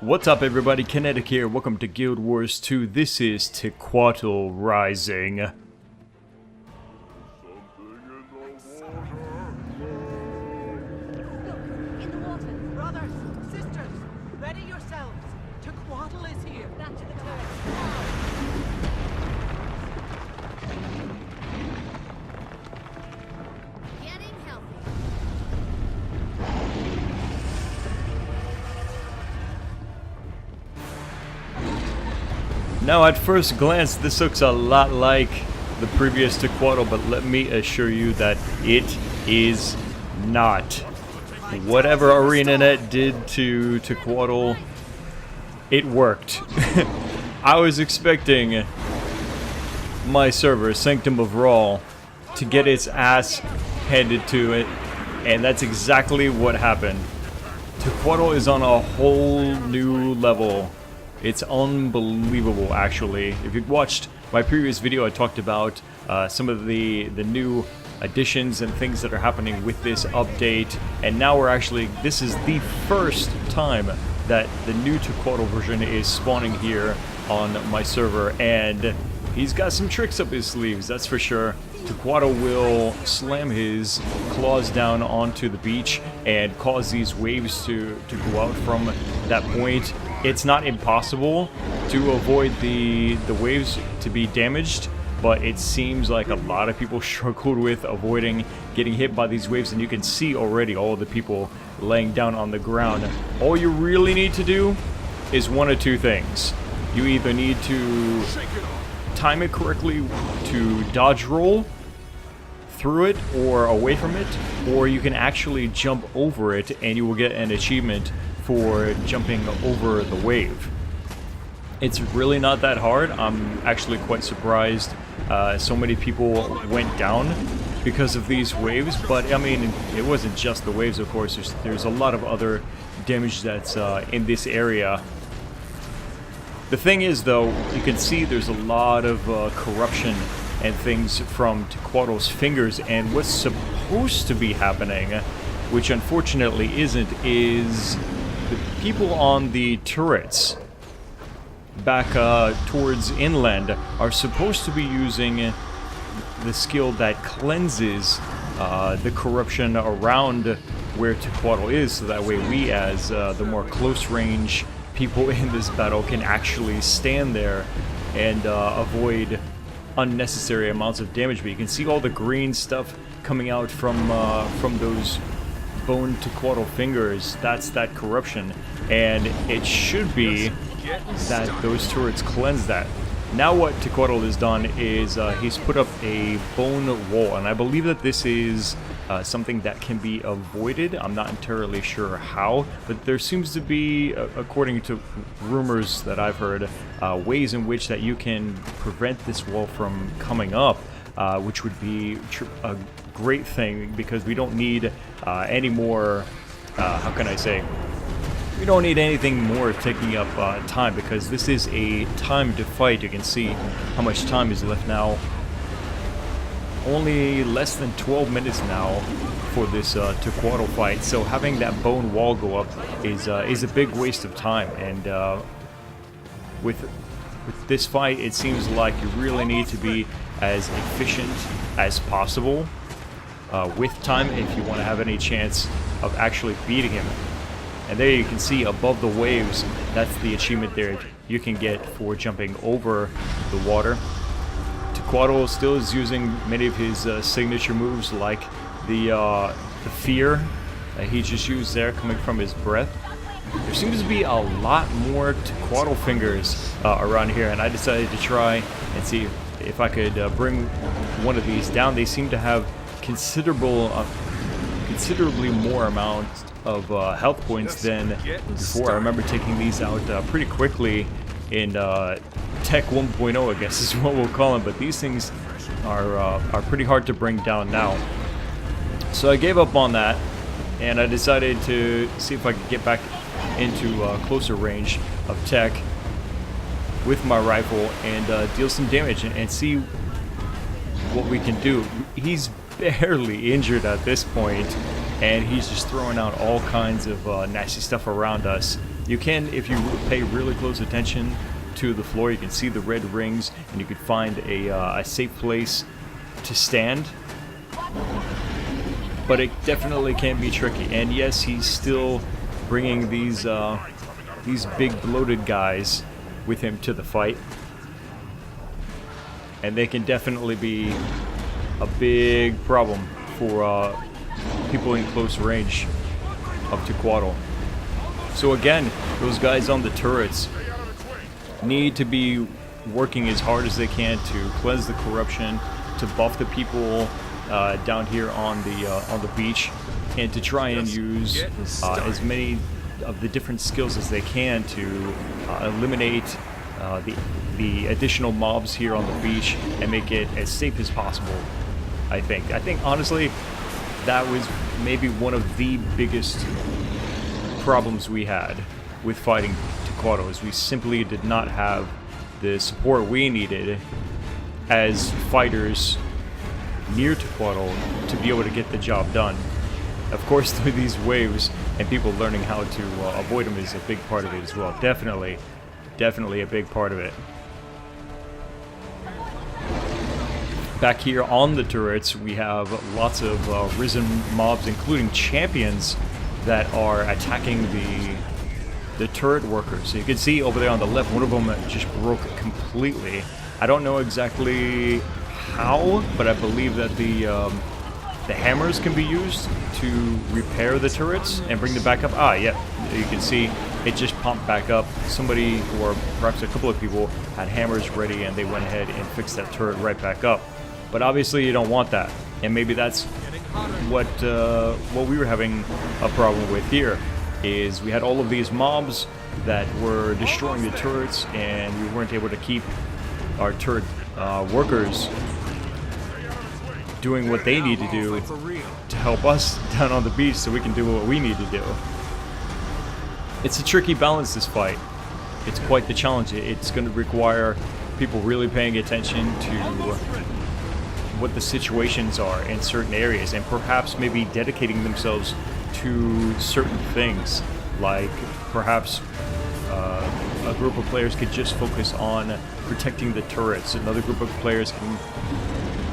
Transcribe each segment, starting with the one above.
What's up everybody, Kinetic here, welcome to Guild Wars 2, this is Tequatl Rising. In the water. Brothers, sisters, ready yourselves. Tequatl is here. Back to the turret. Getting healthy. Now at first glance this looks a lot like the previous Tequatl, but let me assure you that it is not. Whatever ArenaNet did to Tequatl, it worked. I was expecting my server, Sanctum of Raw, to get its ass handed to it, and that's exactly what happened. Tequatl is on a whole new level. It's unbelievable, actually. If you've watched my previous video, I talked about some of the new additions and things that are happening with this update, and now this is the first time that the new Tequatl version is spawning here on my server, and he's got some tricks up his sleeves, that's for sure. Tequatl will slam his claws down onto the beach and cause these waves to go out from that point. It's not impossible to avoid the waves to be damaged, but it seems like a lot of people struggled with avoiding getting hit by these waves, and you can see already all the people laying down on the ground. All you really need to do is one of two things. You either need to time it correctly to dodge roll through it or away from it, or you can actually jump over it and you will get an achievement for jumping over the wave. It's really not that hard. I'm actually quite surprised so many people went down because of these waves, but I mean, it wasn't just the waves, of course. There's a lot of other damage that's in this area. The thing is, though, you can see there's a lot of corruption and things from Tequatl's fingers, and what's supposed to be happening, which unfortunately isn't, is the people on the turrets back towards inland are supposed to be using the skill that cleanses the corruption around where Tequatl is, so that way we, as the more close range people in this battle, can actually stand there and avoid unnecessary amounts of damage. But you can see all the green stuff coming out from those bone Tequatl fingers. That's that corruption, and it should be that those turrets cleanse that. Now what Tequatl has done is he's put up a bone wall, and I believe that this is something that can be avoided. I'm not entirely sure how, but there seems to be, according to rumors that I've heard, ways in which that you can prevent this wall from coming up, which would be a great thing, because we don't need any more, how can I say, we don't need anything more taking up time, because this is a timed fight. You can see how much time is left now. Only less than 12 minutes now for this Tequatl fight, so having that bone wall go up is a big waste of time, and with this fight it seems like you really need to be as efficient as possible with time if you want to have any chance of actually beating him. And there you can see above the waves, that's the achievement there you can get for jumping over the water. Tequatl still is using many of his signature moves, like the fear that he just used there coming from his breath. There seems to be a lot more Tequatl fingers around here, and I decided to try and see if I could bring one of these down. They seem to have considerably more amount of health points than before. I remember taking these out pretty quickly in Tech 1.0, I guess is what we'll call them, but these things are pretty hard to bring down now. So I gave up on that, and I decided to see if I could get back into closer range of Tech with my rifle and deal some damage and see what we can do. He's barely injured at this point, and he's just throwing out all kinds of nasty stuff around us. You can, if you pay really close attention to the floor, you can see the red rings, and you could find a safe place to stand. But it definitely can be tricky. And yes, he's still bringing these big bloated guys with him to the fight, and they can definitely be a big problem for people in close range of Tequatl. So again, those guys on the turrets need to be working as hard as they can to cleanse the corruption, to buff the people down here on the beach, and to try and use as many of the different skills as they can to eliminate the additional mobs here on the beach and make it as safe as possible. I think honestly that was maybe one of the biggest problems we had with fighting Tequatl, is we simply did not have the support we needed as fighters near Tequatl to be able to get the job done. Of course, through these waves and people learning how to avoid them is a big part of it as well. Definitely a big part of it. Back here on the turrets, we have lots of risen mobs, including champions, that are attacking the turret workers. So you can see over there on the left, one of them just broke completely. I don't know exactly how, but I believe that the hammers can be used to repair the turrets and bring them back up. Ah, yeah, you can see it just popped back up. Somebody, or perhaps a couple of people, had hammers ready and they went ahead and fixed that turret right back up. But obviously you don't want that, and maybe that's what we were having a problem with here. Is we had all of these mobs that were destroying the turrets, and we weren't able to keep our turret workers doing what they need to do to help us down on the beach so we can do what we need to do. It's a tricky balance, this fight. It's quite the challenge. It's going to require people really paying attention to what the situations are in certain areas, and perhaps maybe dedicating themselves to certain things, like perhaps a group of players could just focus on protecting the turrets. Another group of players can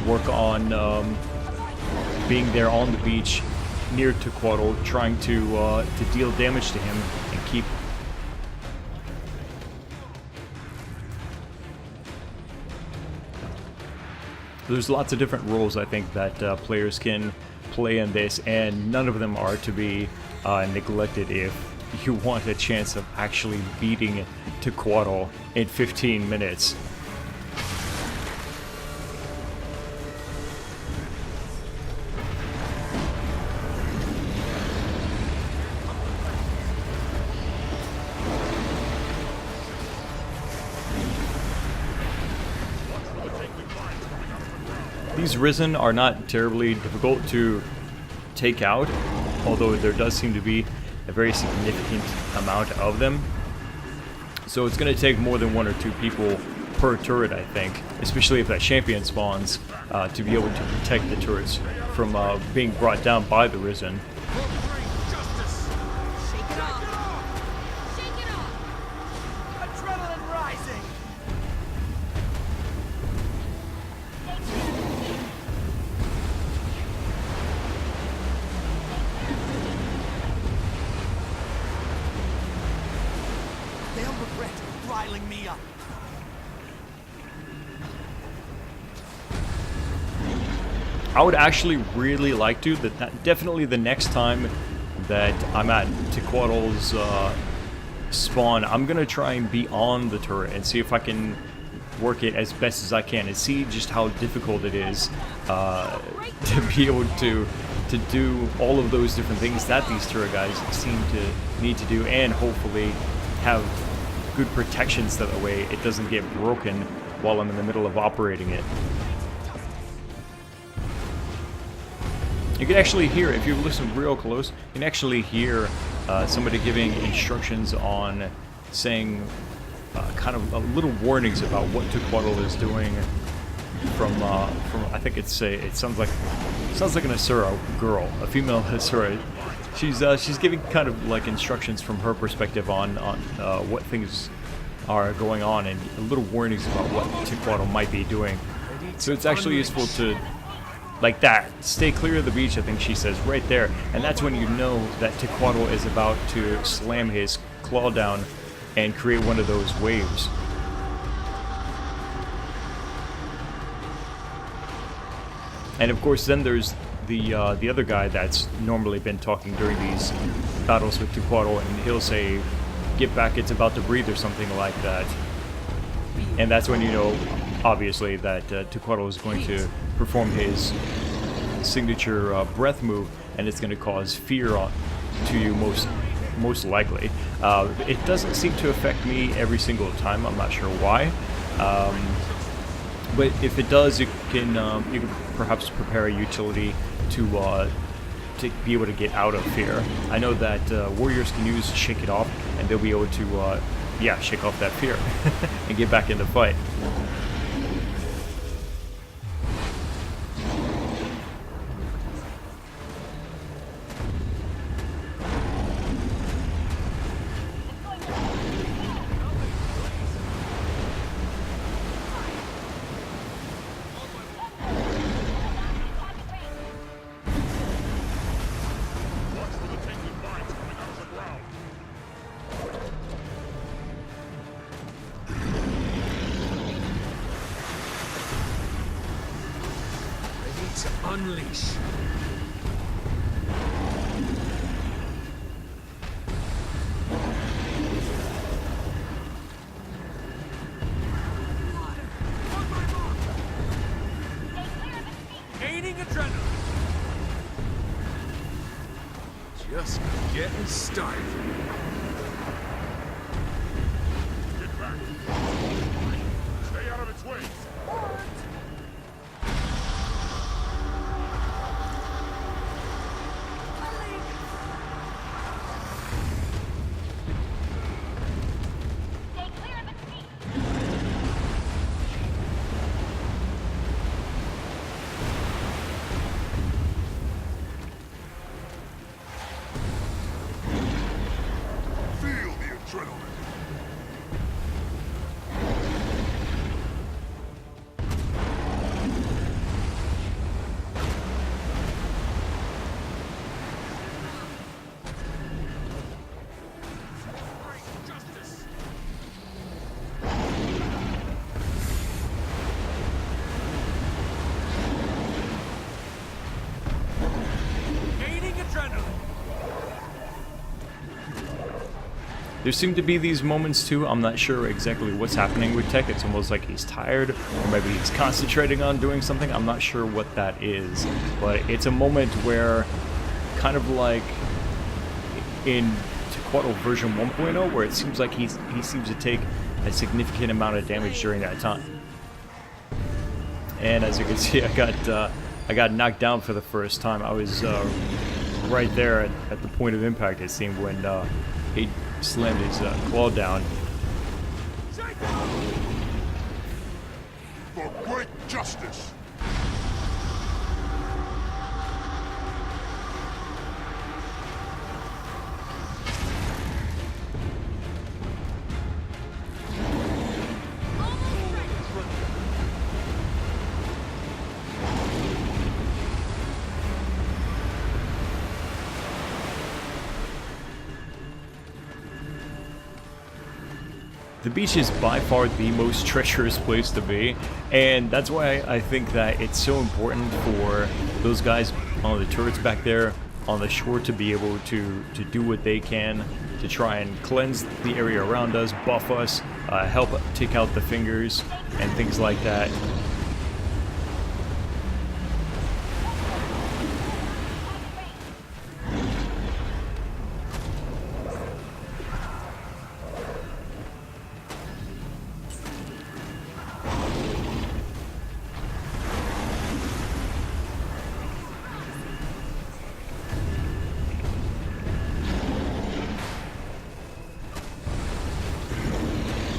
work on being there on the beach near Tequatl, trying to deal damage to him and keep. There's lots of different roles I think that players can play in this, and none of them are to be neglected if you want a chance of actually beating Tequatl in 15 minutes. These Risen are not terribly difficult to take out, although there does seem to be a very significant amount of them. So it's going to take more than one or two people per turret, I think, especially if that champion spawns, to be able to protect the turrets from being brought down by the Risen. Adrenaline rising. They'll regret riling me up. I would actually really like to, definitely the next time that I'm at Tequatl's spawn, I'm going to try and be on the turret and see if I can work it as best as I can and see just how difficult it is to be able to do all of those different things that these turret guys seem to need to do, and hopefully have good protection so that way it doesn't get broken while I'm in the middle of operating it. You can actually hear, if you listen real close, you can actually hear somebody giving instructions on saying kind of little warnings about what Tequatl is doing from I think it sounds like an Asura girl, a female Asura She's giving kind of like instructions from her perspective on what things are going on and little warnings about what Tequatl might be doing. So it's actually useful to, like that, stay clear of the beach, I think she says right there. And that's when you know that Tequatl is about to slam his claw down and create one of those waves. And of course then there's the other guy that's normally been talking during these battles with Tequatl, and he'll say, "Get back, it's about to breathe," or something like that. And that's when you know, obviously, that Tequatl is going to perform his signature breath move, and it's going to cause fear to you most likely. It doesn't seem to affect me every single time. I'm not sure why. But if it does, you can perhaps prepare a utility to be able to get out of fear. I know that warriors can use Shake It Off, and they'll be able to, shake off that fear and get back in the fight. Unleash. Gaining adrenaline. Just getting started. Get back. Stay out of its way. Feel the adrenaline. Justice. Gaining adrenaline. There seem to be these moments too. I'm not sure exactly what's happening with Tech. It's almost like he's tired, or maybe he's concentrating on doing something. I'm not sure what that is, but it's a moment where, kind of like in Tequatl version 1.0, where it seems like he seems to take a significant amount of damage during that time. And as you can see, I got knocked down for the first time. I was right there at the point of impact, it seemed, when he slammed his claw down. For great justice. The beach is by far the most treacherous place to be, and that's why I think that it's so important for those guys on the turrets back there on the shore to be able to do what they can to try and cleanse the area around us, buff us, help take out the fingers and things like that.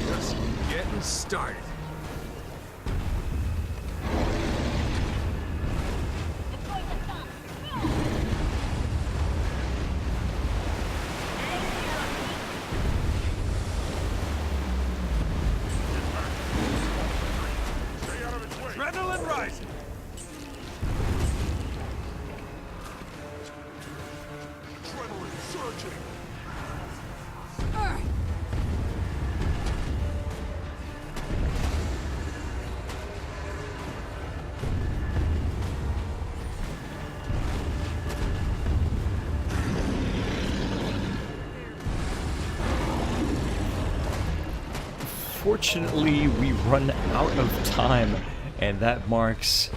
Just getting started. Adrenaline rising. Adrenaline surging. Fortunately, we run out of time, and that marks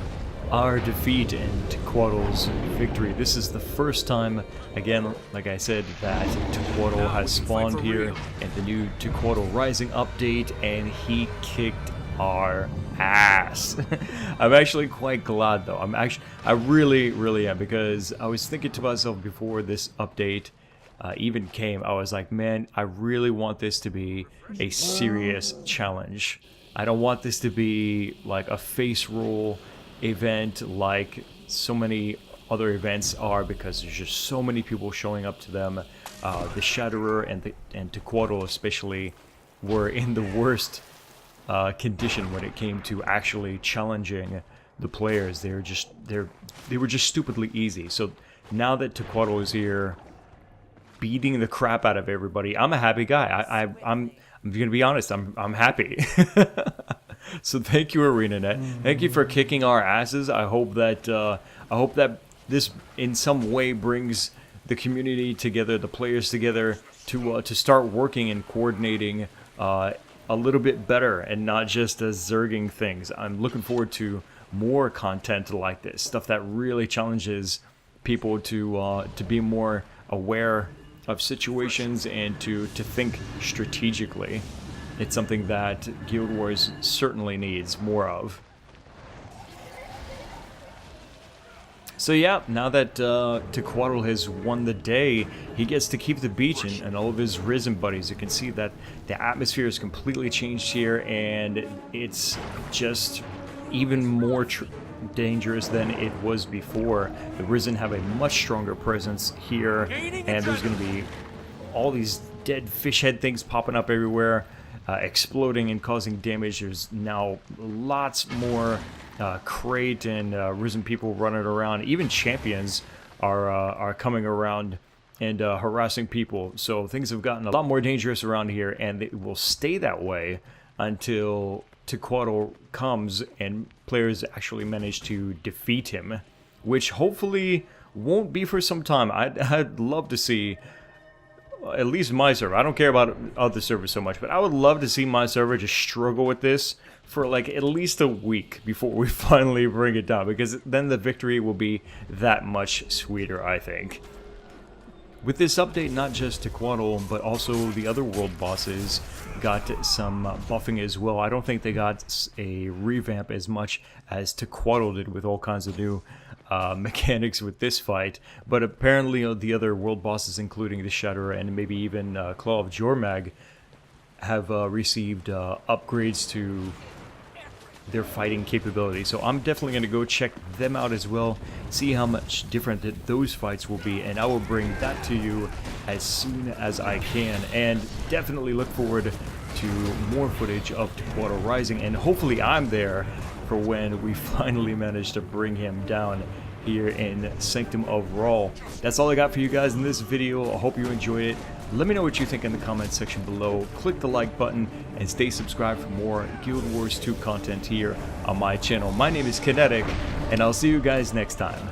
our defeat and Tequatl's victory. This is the first time, again, like I said, that Tequatl has spawned here in the new Tequatl Rising update, and he kicked our ass. I'm actually quite glad, though. I really am, because I was thinking to myself before this update even came, I was like, man, I really want this to be a serious challenge. I don't want this to be like a face roll event like so many other events are, because there's just so many people showing up to them. The Shatterer and Tequatl especially were in the worst condition when it came to actually challenging the players. They were just stupidly easy. So now that Tequatl is here, beating the crap out of everybody, I'm a happy guy. I'm gonna be honest. I'm happy. So thank you, ArenaNet. Thank you for kicking our asses. I hope that this in some way brings the community together, the players together, to start working and coordinating a little bit better, and not just zerging things. I'm looking forward to more content like this, stuff that really challenges people to be more aware of situations and to think strategically. It's something that Guild Wars certainly needs more of. So yeah, now that Tequatl has won the day, he gets to keep the beach and all of his Risen buddies. You can see that the atmosphere is completely changed here, and it's just even more dangerous than it was before. The Risen have a much stronger presence here, and there's going to be all these dead fish head things popping up everywhere, exploding and causing damage. There's now lots more crate and Risen people running around. Even champions are coming around and harassing people. So things have gotten a lot more dangerous around here, and it will stay that way until Tequatl comes and players actually manage to defeat him, which hopefully won't be for some time. I'd love to see at least my server. I don't care about other servers so much, but I would love to see my server just struggle with this for like at least a week before we finally bring it down, because then the victory will be that much sweeter, I think. With this update, not just Tequatl, but also the other world bosses got some buffing as well. I don't think they got a revamp as much as Tequatl did with all kinds of new mechanics with this fight, but apparently the other world bosses, including the Shatterer and maybe even Claw of Jormag, have received upgrades to their fighting capability. So I'm definitely going to go check them out as well, see how much different those fights will be, and I will bring that to you as soon as I can. And definitely look forward to more footage of Tequatl Rising, and hopefully I'm there for when we finally manage to bring him down here in Sanctum of Raw. That's all I got for you guys in this video. I hope you enjoyed it. Let me know what you think in the comments section below. Click the like button and stay subscribed for more Guild Wars 2 content here on my channel. My name is Kinetic, and I'll see you guys next time.